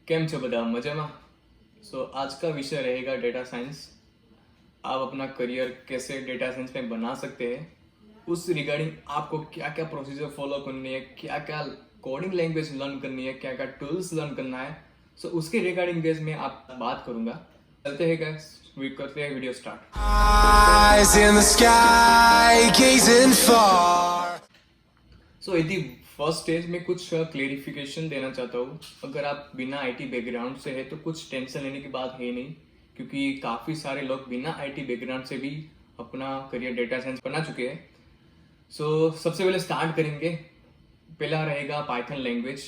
કેમ છો બધા મજામાં? सो आज का विषय रहेगा डेटा साइंस। आप अपना करियर कैसे डेटा साइंस में बना सकते हैं, उस रिगार्डिंग आपको क्या क्या प्रोसीजर फॉलो करनी है, क्या क्या कोडिंग लैंग्वेज लर्न करनी है, क्या क्या टूल्स लर्न करना है। सो उसके रिगार्डिंग बेस में आप बात करूंगा। चलते हैं गाइस, करते हैं video start. Eyes in the sky, gazing far. सो यदि फर्स्ट स्टेज में कुछ क्लेरिफिकेशन देना चाहता हूँ। अगर आप बिना आईटी बैकग्राउंड से है तो कुछ टेंशन लेने की बात है नहीं, क्योंकि काफ़ी सारे लोग बिना आईटी बैकग्राउंड से भी अपना करियर डेटा साइंस बना चुके हैं। सो सबसे पहले स्टार्ट करेंगे। पहला रहेगा Python language.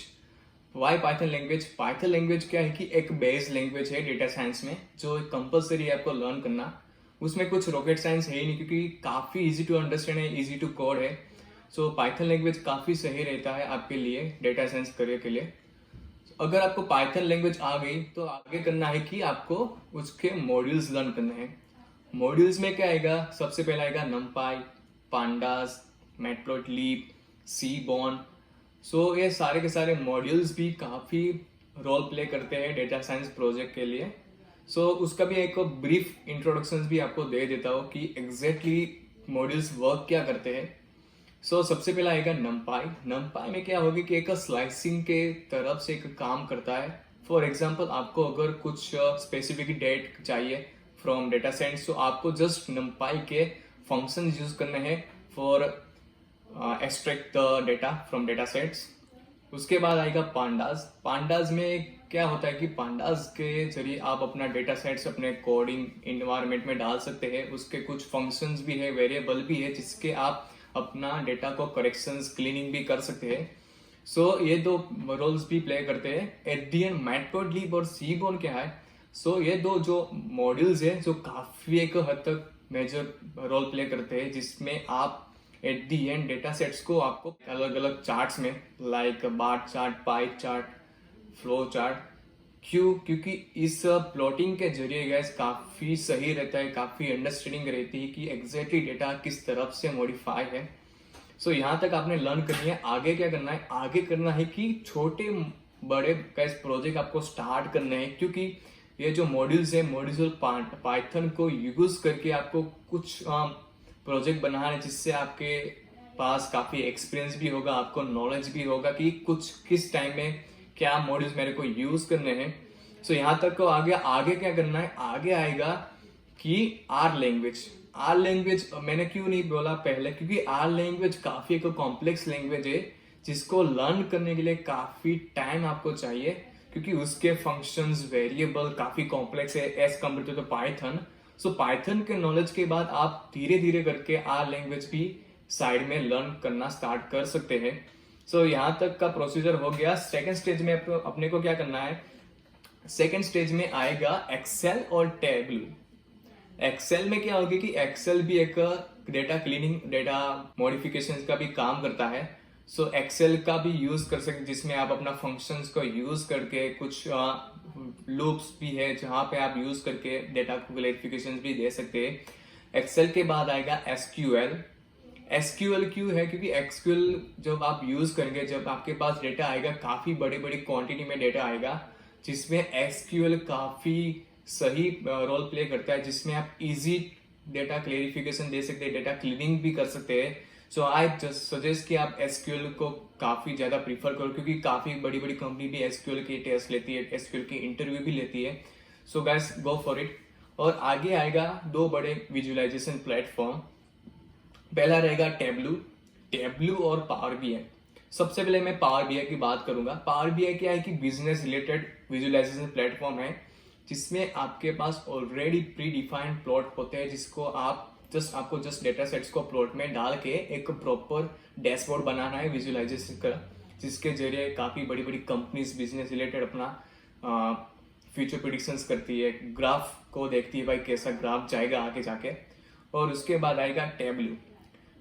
Why Python language? Python language क्या है कि एक बेस लैंग्वेज है डेटा साइंस में, जो कंपलसरी है आपको लर्न करना। उसमें कुछ रॉकेट साइंस है ही नहीं, क्योंकि काफ़ी इजी टू अंडरस्टैंड है, इजी टू कोड है। सो पाइथन लैंग्वेज काफ़ी सही रहता है आपके लिए डेटा साइंस करियर के लिए। अगर आपको पाइथन लैंग्वेज आ गई तो आगे करना है कि आपको उसके मॉड्यूल्स लर्न करने हैं। मॉड्यूल्स में क्या आएगा? सबसे पहला आएगा नमपाई, पांडास, मैटप्लॉटलिब, सीबॉर्न। सो ये सारे के सारे मॉड्यूल्स भी काफ़ी रोल प्ले करते हैं डेटा साइंस प्रोजेक्ट के लिए। सो उसका भी एक ब्रीफ इंट्रोडक्शन भी आपको दे देता हूँ कि एग्जैक्टली मॉड्यूल्स वर्क क्या करते हैं। सो सबसे पहला आएगा नमपाई। नमपाई में क्या होगा कि एक स्लाइसिंग के तरफ से एक काम करता है। फॉर एग्जांपल, आपको अगर कुछ स्पेसिफिक डेट चाहिए फ्रॉम डेटा सेट्स, तो आपको जस्ट नमपाई के फंक्शन यूज करने हैं for extract the data from data sets. उसके बाद आएगा पांडास। पांडास में क्या होता है कि पांडास के जरिए आप अपना डेटा सेट्स अपने कोडिंग इन्वायरमेंट में डाल सकते हैं। उसके कुछ फंक्शंस भी है, वेरिएबल भी है, जिसके आप अपना डेटा को करेक्शंस, क्लीनिंग भी कर सकते हैं। सो ये दो रोल्स भी प्ले करते हैं। एट दी एंड मैटप्लॉटलिब और सीबॉर्न क्या है? सो ये दो जो मॉड्यूल्स है जो काफी एक हद तक मेजर रोल प्ले करते हैं, जिसमें आप at the and data sets को आपको अलग अलग चार्ट्स में, like bar chart, pie chart, flow chart. क्यों? क्योंकि इस प्लॉटिंग के जरिए गैस काफी सही रहता है, काफी अंडरस्टैंडिंग रहती है कि एग्जैक्टली डेटा किस तरफ से मॉडिफाई है। सो यहाँ तक आपने लर्न करनी है। आगे क्या करना है? आगे करना है कि छोटे बड़े गैस प्रोजेक्ट आपको स्टार्ट करने हैं, क्योंकि ये जो मॉड्यूल्स है, मॉड्यूल पाइथन को यूज करके आपको कुछ प्रोजेक्ट बनाना है, जिससे आपके पास काफी एक्सपीरियंस भी होगा, आपको नॉलेज भी होगा कि कुछ किस टाइम में क्या मॉड्यूल्स मेरे को यूज करने हैं। सो यहाँ तक को आगे क्या करना है? आगे आएगा कि आर लैंग्वेज। आर लैंग्वेज मैंने क्यों नहीं बोला पहले? क्योंकि आर लैंग्वेज काफी एक कॉम्प्लेक्स लैंग्वेज है, जिसको लर्न करने के लिए काफी टाइम आपको चाहिए, क्योंकि उसके फंक्शंस, वेरिएबल काफी कॉम्प्लेक्स है as compare to Python. So Python के नॉलेज के बाद आप धीरे धीरे करके आर लैंग्वेज भी साइड में लर्न करना स्टार्ट कर सकते हैं। सो यहाँ तक का प्रोसीजर हो गया। सेकेंड स्टेज में अपने को क्या करना है? सेकेंड स्टेज में आएगा एक्सेल और टेबलू। एक्सेल में क्या होगा कि एक्सेल भी एक डेटा क्लीनिंग, डेटा मॉडिफिकेशन का भी काम करता है। सो एक्सेल का भी यूज कर सकते, जिसमें आप अपना फंक्शंस को यूज करके कुछ लूप्स भी है जहां पे आप यूज करके डेटा को क्लैरिफिकेशन भी दे सकते हैं। एक्सेल के बाद आएगा एसक्यूएल। एसक्यूएल क्यों है? क्योंकि एसक्यूएल जब आप यूज करेंगे, जब आपके पास डेटा आएगा, काफी बड़ी बड़ी क्वांटिटी में डेटा आएगा, जिसमें एसक्यूएल काफी सही रोल प्ले करता है, जिसमें आप इजी डेटा क्लेरिफिकेशन दे सकते हैं, डेटा क्लीनिंग भी कर सकते हैं। सो आई जस्ट सजेस्ट कि आप एसक्यूएल को काफी ज्यादा प्रीफर करो, क्योंकि काफी बड़ी बड़ी कंपनी भी एसक्यूएल की टेस्ट लेती है, एसक्यूएल की इंटरव्यू भी लेती है। So guys, go for it. और आगे आएगा दो बड़े विजुअलाइजेशन प्लेटफॉर्म। पहला रहेगा टेबलू। टेबलू और पावर बीआई। सबसे पहले मैं पावर बीआई की बात करूंगा। पावर बीआई क्या है कि बिजनेस रिलेटेड विजुअलाइजेशन प्लेटफॉर्म है, जिसमें आपके पास ऑलरेडी प्री डिफाइंड प्लॉट होते हैं, जिसको आपको जस्ट डेटा सेट्स को प्लॉट में डाल के एक प्रॉपर डैशबोर्ड बनाना है विजुअलाइजेशन का, जिसके जरिए काफी बड़ी बड़ी कंपनीज बिजनेस रिलेटेड अपना फ्यूचर प्रिडिक्शंस करती है, ग्राफ को देखती है, भाई कैसा ग्राफ जाएगा आगे जाके। और उसके बाद आएगा टेबलू।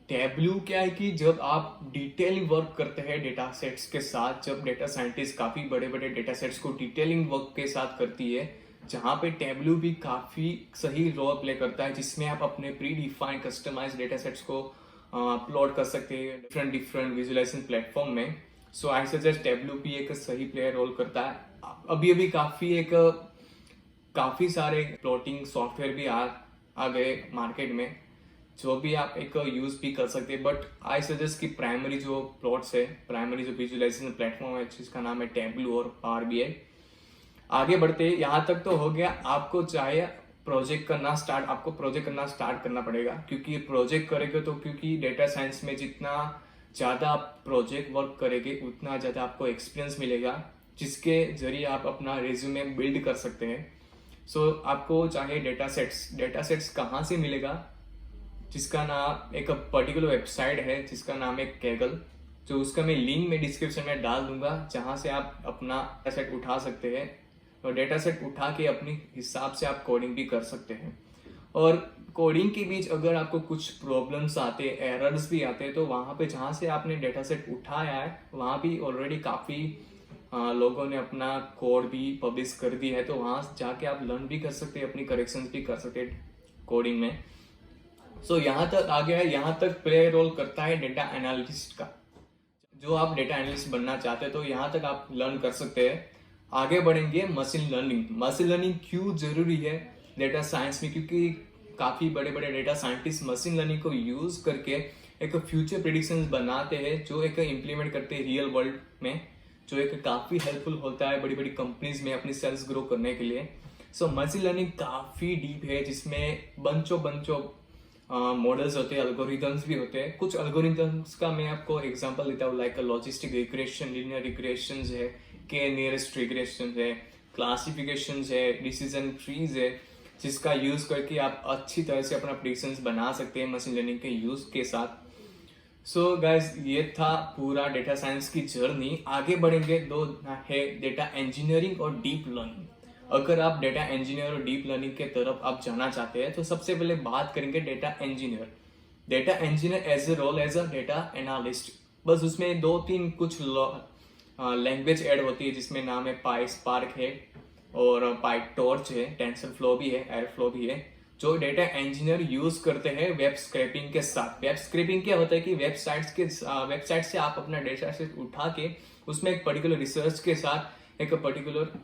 टेबलू क्या है कि जब आप डिटेलिंग वर्क करते हैं डेटा सेट्स के साथ, जब डेटा साइंटिस्ट काफी बड़े बड़े डेटा सेट्स को डिटेलिंग वर्क के साथ करती है, जहां पे टेबलू भी काफी सही रोल प्ले करता है, जिसमें आप अपने predefined customize data sets को अपलोड कर सकते हैं डिफरेंट विजुअलाइजेशन प्लेटफॉर्म में। सो आई सजेस्ट टेबलू भी एक सही प्लेयर रोल करता है। अभी अभी काफ़ी सारे प्लॉटिंग सॉफ्टवेयर भी आ गए मार्केट में, जो भी आप एक यूज़ भी कर सकते हैं। बट आई सजेस्ट कि प्राइमरी जो प्लॉट्स है, प्राइमरी जो विजुअलाइजेशन प्लेटफॉर्म है जिसका नाम है टेबलू और पावर बीआई। आगे बढ़ते यहाँ तक तो हो गया। आपको चाहे आपको प्रोजेक्ट करना स्टार्ट करना पड़ेगा, क्योंकि प्रोजेक्ट करेंगे तो, क्योंकि डेटा साइंस में जितना ज़्यादा आप प्रोजेक्ट वर्क करेंगे उतना ज़्यादा आपको एक्सपीरियंस मिलेगा, जिसके जरिए आप अपना रिज्यूमे बिल्ड कर सकते हैं। सो आपको चाहे डेटा सेट्स कहाँ से मिलेगा, जिसका नाम एक पर्टिकुलर वेबसाइट है जिसका नाम है कैगल, जो उसका मैं लिंक में डिस्क्रिप्शन में डाल दूंगा, जहाँ से आप अपना डेटा सेट उठा सकते हैं और डेटा सेट उठा के अपने हिसाब से आप कोडिंग भी कर सकते हैं। और कोडिंग के बीच अगर आपको कुछ प्रॉब्लम्स आते हैं, एरर्स भी आते हैं, तो वहाँ पे जहाँ से आपने डेटा सेट उठाया है वहाँ भी ऑलरेडी काफ़ी लोगों ने अपना कोड भी पब्लिश कर दिया है, तो वहाँ जाके आप लर्न भी कर सकते हैं, अपनी करेक्शंस भी कर सकते हैं कोडिंग में। सो यहाँ तक आ गया है। यहाँ तक प्ले रोल करता है डेटा एनालिस्ट का। जो आप डेटा एनालिस्ट बनना चाहते हैं तो यहाँ तक आप लर्न कर सकते हैं। आगे बढ़ेंगे मशीन लर्निंग क्यों जरूरी है डेटा साइंस में, क्योंकि काफ़ी बड़े बड़े डेटा साइंटिस्ट मशीन लर्निंग को यूज़ करके एक फ्यूचर प्रेडिक्शंस बनाते हैं, जो एक इम्प्लीमेंट करते हैं रियल वर्ल्ड में, जो एक काफ़ी हेल्पफुल होता है बड़ी बड़ी कंपनीज में अपनी सेल्स ग्रो करने के लिए। सो मशीन लर्निंग काफ़ी डीप है, जिसमें बंचो मॉडल्स होते हैं, अल्गोरिथम्स भी होते हैं। कुछ अल्गोरिथम्स का मैं आपको एग्जांपल देता हूँ, like logistic regression, linear regression है, के नियरेस्ट रिग्रेशन है, क्लासिफिकेशन है, डिसीजन ट्रीज है, जिसका यूज करके आप अच्छी तरह से अपना प्रेडिक्शंस बना सकते हैं मशीन लर्निंग के यूज के साथ। सो गाइज, ये था पूरा डेटा साइंस की जर्नी। आगे बढ़ेंगे, दो है डेटा इंजीनियरिंग और डीप लर्निंग। अगर आप डेटा इंजीनियर और डीप लर्निंग के तरफ आप जाना चाहते हैं तो सबसे पहले बात करेंगे data engineer as a role as a data analyst. बस उसमें 2-3 कुछ लैंग्वेज ऐड होती है, जिसमें नाम है पाई स्पार्क है और पाई टॉर्च है, टेंसर फ्लो भी है, एयर फ्लो भी है, जो डेटा इंजीनियर यूज करते हैं वेब स्क्रैपिंग के साथ। वेब स्क्रैपिंग क्या होता है कि वेबसाइट से आप अपना डेटा सेट उठा के उसमें एक पर्टिकुलर रिसर्च के साथ एक पर्टिकुलर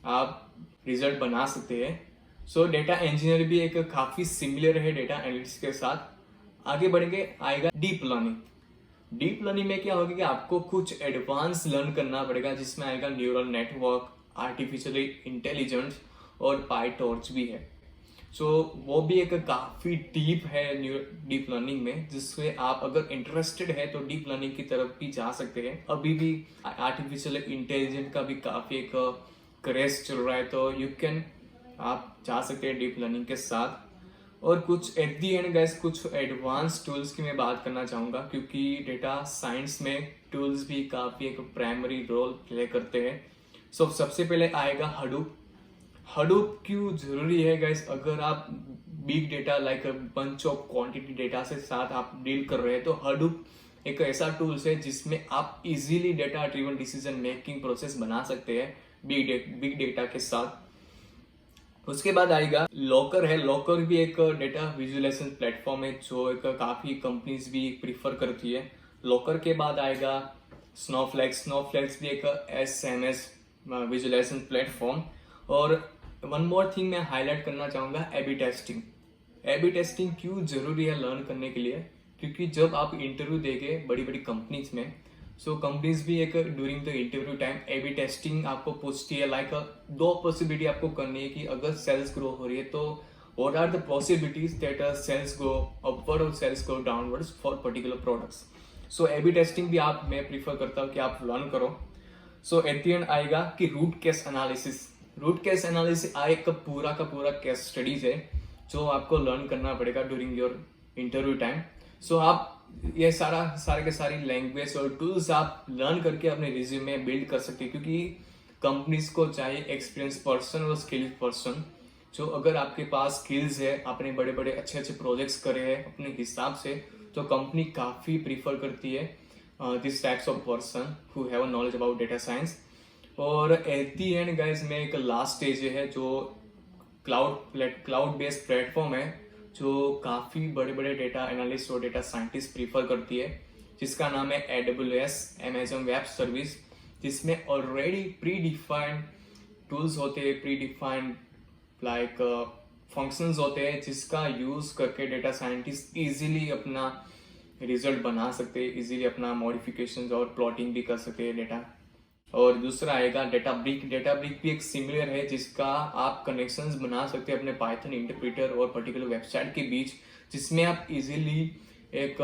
आप रिजल्ट बना सकते हैं। सो डेटा इंजीनियर भी एक काफी सिमिलर है डेटा एनालिस्ट के साथ। आगे बढ़ेंगे, आएगा डीप लर्निंग में क्या होगा कि आपको कुछ एडवांस लर्न करना पड़ेगा, जिसमें आएगा न्यूरल नेटवर्क, आर्टिफिशियल इंटेलिजेंस और पाईटॉर्च भी है। सो वो भी एक काफ़ी डीप है डीप लर्निंग में, जिससे आप अगर इंटरेस्टेड है तो डीप लर्निंग की तरफ भी जा सकते हैं। अभी भी आर्टिफिशियल इंटेलिजेंस का भी काफ़ी एक क्रेज चल रहा है, तो आप जा सकते हैं डीप लर्निंग के साथ। और कुछ एट दी एंड गाइस, कुछ एडवांस टूल्स की मैं बात करना चाहूँगा, क्योंकि डेटा साइंस में टूल्स भी काफ़ी एक प्राइमरी रोल प्ले करते हैं। सो सबसे पहले आएगा हडूप क्यों जरूरी है गाइस? अगर आप big data like bunch of quantity data से साथ आप डील कर रहे हैं, तो हडूप एक ऐसा टूल्स है जिसमें आप easily data driven decision making process बना सकते हैं बिग डेटा के साथ। उसके बाद आएगा लॉकर भी एक डेटा विजुअलाइजेशन प्लेटफॉर्म है, जो एक काफ़ी कंपनीज भी प्रीफर करती है। लॉकर के बाद आएगा स्नोफ्लेक्स भी एक SMS विजुअलाइजेशन प्लेटफॉर्म। और वन मोर थिंग मैं हाईलाइट करना चाहूँगा, एबी टेस्टिंग क्यों जरूरी है लर्न करने के लिए? क्योंकि जब आप इंटरव्यू देंगे बड़ी बड़ी कंपनीज में, सो कंपनीज भी एक during the interview time AB testing आपको पूछती है, लाइक 2 पॉसिबिलिटी आपको करनी है कि अगर सेल्स ग्रो हो रही है तो what are the possibilities that sales go upward और sales go downwards for particular products. So AB testing भी मैं प्रीफर करता हूँ कि आप लर्न करो। सो एट द एंड आएगा कि रूट केस एनालिसिस एक पूरा का पूरा केस स्टडीज है, जो आपको लर्न करना पड़ेगा ड्यूरिंग योर इंटरव्यू टाइम। सो आप ये सारे के सारी लैंग्वेज और टूल्स आप लर्न करके अपने रिज्यूमे में बिल्ड कर सकते हैं, क्योंकि कंपनीज को चाहिए एक्सपीरियंस पर्सन और स्किल्ड पर्सन। जो अगर आपके पास स्किल्स है, आपने बड़े बड़े अच्छे प्रोजेक्ट्स करे हैं अपने हिसाब से, तो कंपनी काफ़ी प्रीफर करती है this types of person who have knowledge about data science. और एट दी एंड गाइज में एक लास्ट स्टेज है जो क्लाउड बेस्ड प्लेटफॉर्म है, जो काफ़ी बड़े बड़े डेटा एनालिस्ट और डेटा साइंटिस्ट प्रीफर करती है, जिसका नाम है AWS अमेजन वेब सर्विस, जिसमें ऑलरेडी प्री डिफाइंड टूल्स होते हैं, प्री डिफाइंड लाइक फंक्शंस होते हैं जिसका यूज करके डेटा साइंटिस्ट इजीली अपना रिजल्ट बना सकते हैं, इजीली अपना मॉडिफिकेशंस और प्लॉटिंग भी कर सकते हैं डेटा। और दूसरा आएगा डेटा ब्रिक। डेटा ब्रिक भी एक सिमिलर है जिसका आप कनेक्शंस बना सकते हैं अपने पाइथन इंटरप्रेटर और पर्टिकुलर वेबसाइट के बीच, जिसमें आप इजीली एक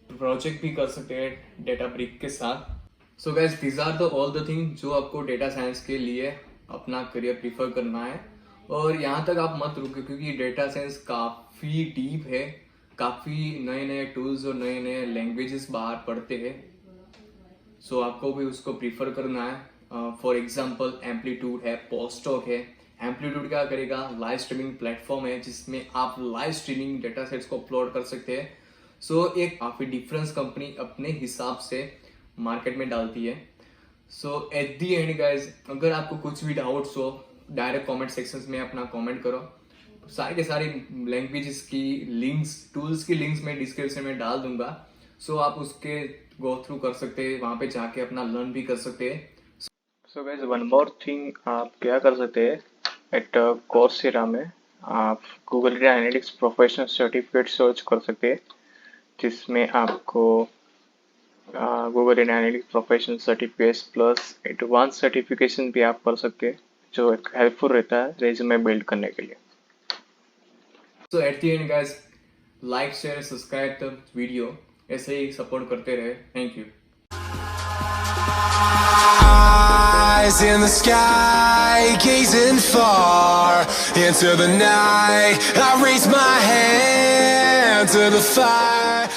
प्रोजेक्ट भी कर सकते हैं डेटा ब्रिक के साथ। So guys, these are the all the thing जो आपको डेटा साइंस के लिए अपना करियर प्रीफर करना है। और यहाँ तक आप मत रुके क्योंकि डेटा साइंस काफ़ी डीप है, काफ़ी नए नए टूल्स और नए नए लैंग्वेजेस बाहर पढ़ते हैं। सो आपको भी उसको प्रीफर करना है। फॉर एग्जाम्पल एम्पलीट्यूड है, पोस्टॉक है। एम्पलीट्यूड क्या करेगा, लाइव स्ट्रीमिंग प्लेटफॉर्म है जिसमें आप लाइव स्ट्रीमिंग डेटा सेट्स को अपलोड कर सकते हैं। सो एक काफ़ी डिफरेंस कंपनी अपने हिसाब से मार्केट में डालती है। सो एट दी एंड गाइज, अगर आपको कुछ भी डाउट्स हो डायरेक्ट कमेंट सेक्शंस में अपना कमेंट करो। सारे के सारे लैंग्वेजेस की लिंक्स, टूल्स की लिंक्स मैं डिस्क्रिप्शन में डाल दूंगा। सो आप उसके गो थ्रू कर सकते हैं, वहाँ पे जाके अपना लर्न भी कर सकते हैं। So guys, one more thing आप क्या कर सकते हैं, एट कोर्सेरा में आप Google data analytics professional certificate search कर सकते हैं, जिसमें आपको Google data analytics professional certificates plus advance certification भी आप कर सकते हैं, जो एक हेल्पफुल रहता है रेज्यूमे बिल्ड करने के लिए। So at the end guys, like share subscribe the video, ऐसे ही सपोर्ट करते रहे। Thank you. Eyes in the sky, gazing far into the night. I raise my hand to the fire.